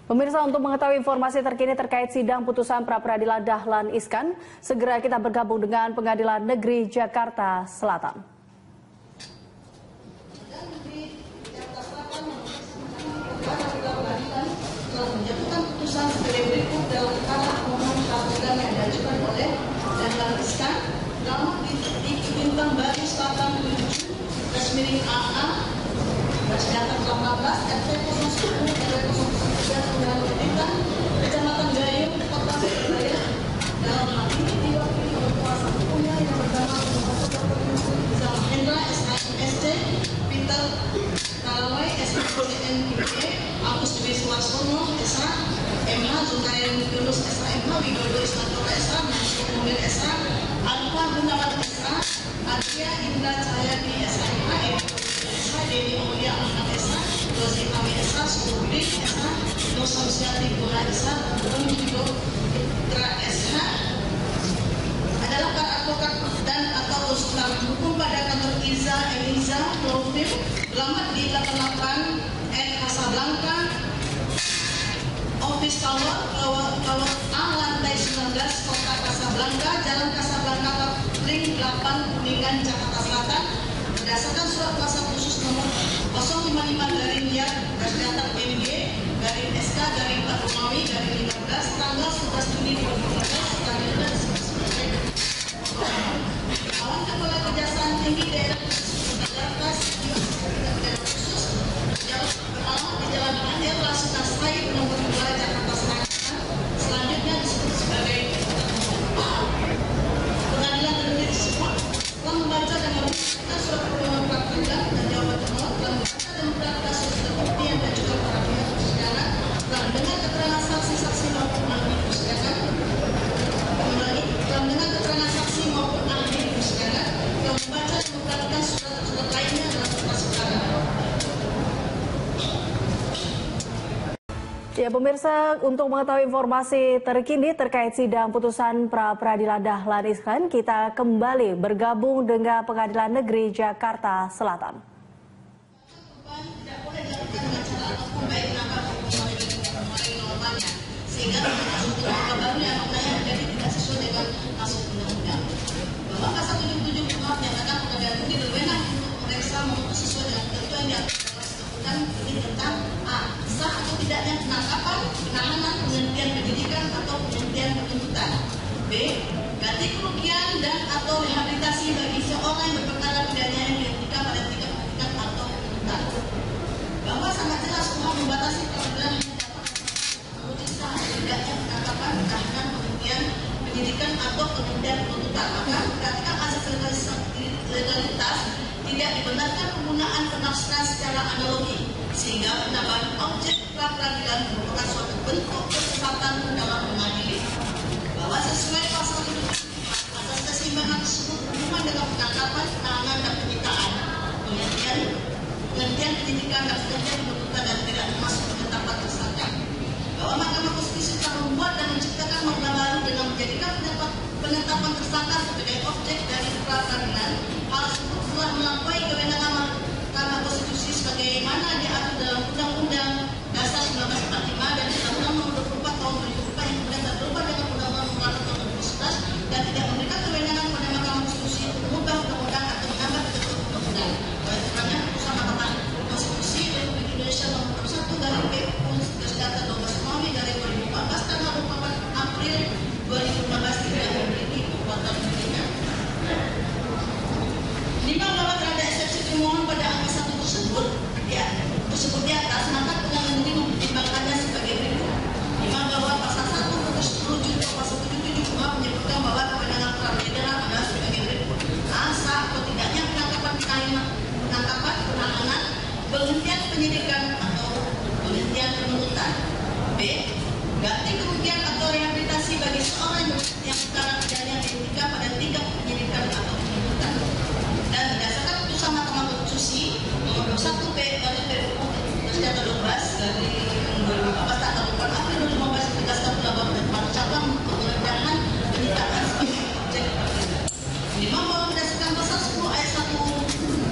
Pemirsa, untuk mengetahui informasi terkini terkait sidang putusan pra-peradilan Dahlan Iskan, segera kita bergabung dengan Pengadilan Negeri Jakarta Selatan. Telah menjatuhkan putusan sebagai berikut dalam perkara permohonan pra-peradilan yang diajukan oleh Dahlan Iskan nomor di Bintang Bali Selatan 7/AA Data 18 RT 010 RW 013 Kecamatan Gayung, Kota Surabaya. Dalam hal ini diwakili oleh kuasa hukumnya yang bernama Hendra SHMSC, Peter Kalawai SHMPE, Agus Dwi Suwarsono SH, MH Zulkair Yunus SHMH, Widodo Isnatoro SH, Mansur Munir SH, Alfa Gunawan SH, Adria Indra Cahyadi SHMH, Dedi Mulia Ahmad SH, Rozi Kami SH, Subudin SH, Nur Samsiati Buha SH, Unjudo Putra SH adalah para advokat dan atau konsultan hukum pada kantor Iza Eliza Profil alamat di 88 N Casablanca Office Tower A lantai 19 Kota Casablanca, Jalan Casablanca Ring 8 Kuningan Jakarta Selatan berdasarkan surat kuasa khusus nomor 055-MG/SK/Pak Romawi-15 tanggal 11 Juni 2015 selanjutnya Kawan Kepala Kejaksaan Tinggi Daerah Jakarta khusus beralamat di Jalan Andir Rasuka Said nomor 2 Jakarta Selatan selanjutnya disebut sebagai Pengadilan Negeri tersebut telah membaca dan menyampaikan surat permohonan pra-peradilan dan jawaban termohon telah membaca dan memperhatikan surat terbukti yang diajukan para pihak persidangan telah mendengar keterangan saksi-saksi maupun ahli persidangan telah mendengar keterangan saksi maupun ahli persidangan telah membaca dan memperhatikan surat-surat lainnya dalam berkas perkara. Ya, pemirsa, untuk mengetahui informasi terkini terkait sidang putusan pra-peradilan Dahlan Iskan, kita kembali bergabung dengan Pengadilan Negeri Jakarta Selatan. Tidak boleh dilakukan dengan cara apapun baik menambah memenuhi normanya sehingga untuk barunya maknanya menjadi tidak sesuai dengan masuk undang-undang. Bahwa pasal 77 KUHP menyatakan pengadilan negeri berwenang untuk memeriksa memutus sesuai dengan ketentuan yang undang ini tentang A. Sah atau tidaknya penangkapan, penahanan, penghentian penyidikan atau penghentian penuntutan. B. Ganti kerugian dan atau rehabilitasi bagi seorang yang berperkara pidana yang dihentikan pada tingkat penyidikan atau penuntutan. Bahwa sangat jelas KUHP membatasi peradilan hanya dapat memutus sah atau tidaknya penangkapan, penahanan, penghentian penyidikan atau penghentian penuntutan. Maka perhatikan asas legalitas tidak dibenarkan penggunaan penafsiran secara analogi sehingga penambahan objek pra-peradilan merupakan suatu bentuk kesesatan dalam mengadili bahwa sesuai pasal 7 asas keseimbangan tersebut berhubungan dengan penangkapan, penahanan dan penyitaan, penghentian penyidikan dan penghentian penuntutan dan tidak termasuk penetapan tersangka. Bahwa Mahkamah Konstitusi telah membuat dan menciptakan makna baru dengan menjadikan penetapan tersangka sebagai objek dari pra-peradilan. Hal tersebut telah melampaui kewenangan Mahkamah Konstitusi sebagaimana diatur dalam Undang-Undang Dasar 1945 dan Undang-Undang Nomor 24 Tahun 2004 yang kemudian berubah dengan Undang-Undang Nomor 1 Tahun 2011 dan tidak memberikan kewenangan pada Mahkamah Konstitusi untuk mengubah undang-undang atau menambah ketentuan undang-undang. Oleh karenanya putusan Mahkamah Konstitusi Republik Indonesia Nomor 1/PU/Data 12 Romawi dari 2014 tanggal 24 April 2015 tidak memiliki kekuatan hukum. Menimbang bahwa terhadap eksepsi termohon pada angka 1 tersebut di atas, maka pengadilan negeri mempertimbangkannya sebagai berikut. Menimbang bahwa pasal 1 putus 10 junto pasal 77 KUHP menyebutkan bahwa kewenangan pra-peradilan adalah sebagai berikut. A. Sah atau tidaknya penangkapan, penahanan, penghentian penyidikan atau penghentian penuntutan. B. Ganti kerugian atau rehabilitasi bagi seorang yang perkara pidana dihentikan pada tingkat penyidikan atau penuntutan. Dan berdasarkan putusan Mahkamah Konstitusi nomor 21 Data 12 dari 2014 tanggal 4 April 2015 ditegaskan bahwa pada cabang penggeledahan penyitaan sebagai objek perkara. Lima bahwa berdasarkan pasal 10 ayat 1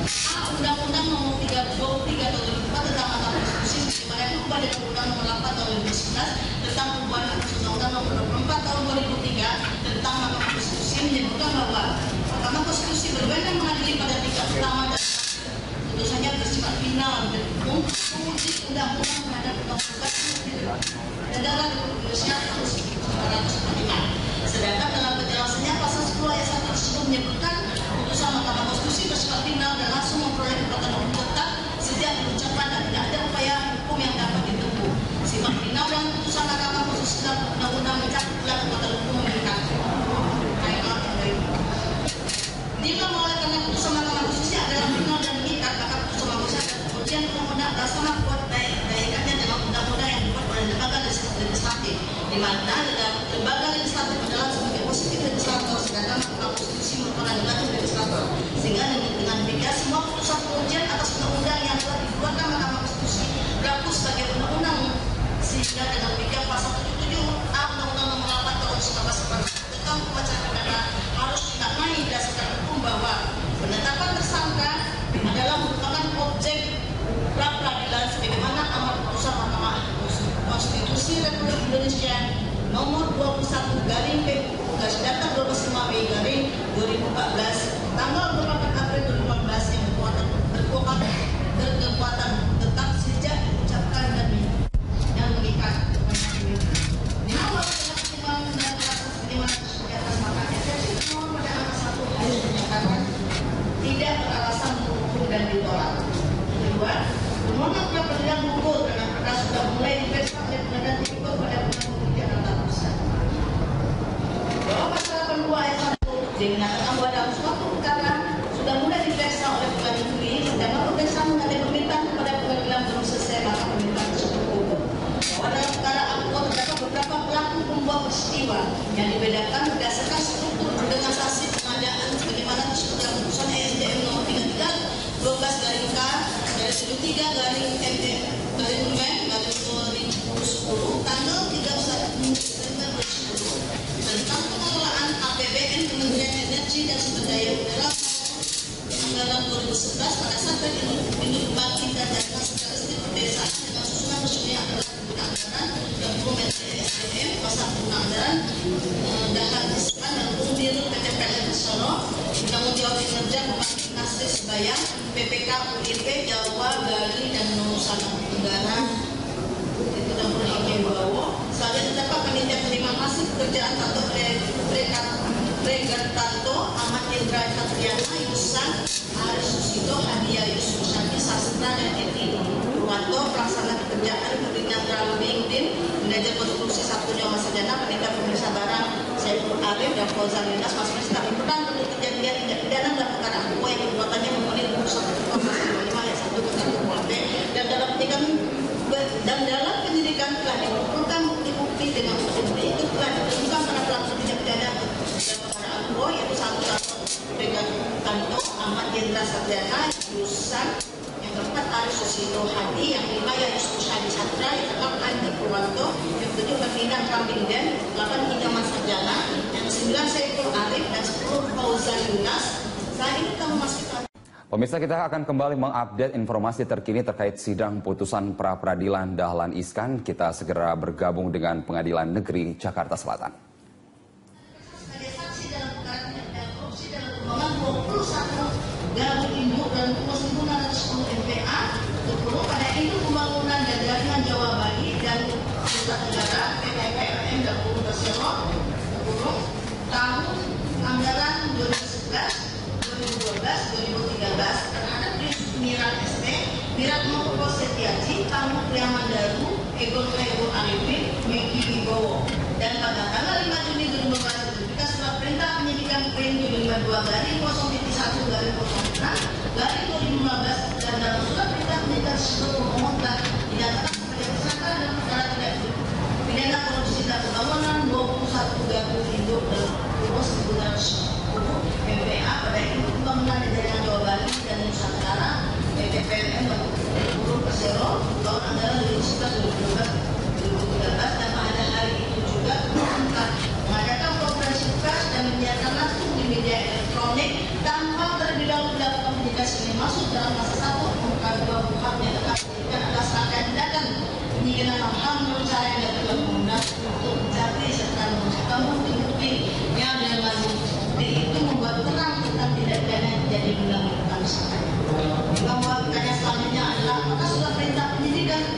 A Undang-Undang Nomor 33 Tahun 2004 tentang Mahkamah Konstitusi sebagaimana berubah dengan Undang Nomor 8 Tahun 2011 tentang perubahan Undang-Undang Nomor 24 Tahun 2003 tentang Mahkamah Konstitusi menyebutkan bahwa Mahkamah Konstitusi berwenang mengadili pada tingkat pertama dan putusannya bersifat final dan menguji undang-undang terhadap undang-undang dan dalam Indonesia tahun 1945. Sedangkan dalam penjelasannya pasal 10 ayat 1 tersebut menyebutkan putusan Mahkamah Konstitusi bersifat final dan langsung memperoleh kekuatan hukum tetap sejak diucapkan dan tidak ada upaya hukum yang dapat ditempuh. Sifat final dan putusan Mahkamah Konstitusi dalam undang-undang mencakup pula kekuatan hukum mengikat. Jika oleh karena putusan Mahkamah Konstitusi adalah final dan mengikat, maka putusan Mahkamah Konstitusi dan kemudian undang-undang bersama kuat baik-baiknya dalam undang-undang yang dibuat oleh lembaga legislatif, di mana lembaga legislatif adalah sebagai positif legislator, sedangkan Mahkamah Konstitusi merupakan lembaga legislator. Sehingga dengan demikian semua putusan pengujian atas undang-undang yang telah dikeluarkan Mahkamah Konstitusi berlaku sebagai undang-undang. Sehingga dengan demikian pasal 77A Undang-Undang Nomor 8 Tahun 1945 tentang hukum acara pidana harus dimaknai berdasarkan hukum bahwa penetapan tersangka adalah merupakan objek pra-peradilan sebagaimana amar putusan Mahkamah Konstitusi Republik Indonesia nomor 21/PB/12 tanggal 24 April 2015 yang berkekuatan tetap sejak diucapkan dan yang mengikat. Di awal pertimbangan dan pertimbangan di atas makanya seksi nomor pada angka 1 harus menyatakan tidak beralasan hukum dan ditolak. Kedua, permohonan pra-peradilan gugur karena perkara sudah mulai diperiksa oleh Pengadilan Tipikor pada Pengadilan Jakarta Pusat. Bahwa pasal 82 ayat 1 dinyatakan bahwa dalam suatu perkara sudah mulai diperiksa oleh Pengadilan Negeri, sedangkan pemeriksaan mengenai permintaan kepada pengadilan belum selesai, maka permintaan tersebut gugur. Bahwa dalam perkara akuo terdapat beberapa pelaku pembuat peristiwa yang dibedakan berdasarkan struktur organisasi pengadaan sebagaimana disebut dalam putusan ESDM nomor 33/12/K/3 tanggal 31 Desember 2010 tentang pengelolaan APBN Kementerian Energi dan Sumber Daya Udara anggaran 2011 pada saat Induk Bangkit dan Jasa Statistik Pedesaan dengan susunan resmi adalah anggaran dan Kementerian SDM pasal anggaran Dahlan Iskan dan Biru PT PLN Solo Tanggung Jawab Kinerja Pembangkit Nasri Sebayang PPK UIP Jawa Bali dan Nusa Tenggara itu dan Pulau Bawo. Selanjutnya terdapat panitia terima kasih pekerjaan Tato Pregartanto Ahmad Indra Satriana Yusan Aris Susito Hadia Yusuf Saki Sastra dan Eti Ruwanto pelaksana pekerjaan koordinator LinkedIn manajer konstruksi Sabtu Nyawa Sarjana panitia pemeriksa barang Saiful Arif dan Fauzan Lindas masing-masing tak berperan untuk kejadian tindak pidana dalam perkara akuo yang perbuatannya memenuhi unsur 1 ayat 1 tentang KUHP dan dalam penyidikan telah dikumpulkan bukti-bukti dengan bukti itu telah ditemukan pada pelaku tindak pidana dalam perkara akuo yaitu 1 Tato Pregartanto Ahmad Indra Satriana Yusan, yang keempat Aris Susito Hadi, yang kelima Yusuf Hadi Satra, yang keenam Andi Purwanto, yang ketujuh Ferdinand Kambingden, 8 Hinyaman Sarjana, yang ke-9 Saiful Arif, dan 10 Fauzan Lindas. Saat ini kita memastikan. Pemirsa, kita akan kembali mengupdate informasi terkini terkait sidang putusan pra-peradilan Dahlan Iskan. Kita segera bergabung dengan Pengadilan Negeri Jakarta Selatan. Sebagai saksi dalam perkara tindak korupsi dalam keuangan 21 Gabung Induk dan Tugas 910 MPA 10 pada Induk Pembangunan dan Jaringan Jawa Bali dan Nusa Tenggara PPPLN dan Persero 10 tahun anggaran 2011 2012 2013 terhadap Yusuf Miran SP, Wiratno Setiaji, Tamu Priamandaru, Egon Arifin, Meki Wibowo dan pada tanggal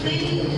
plain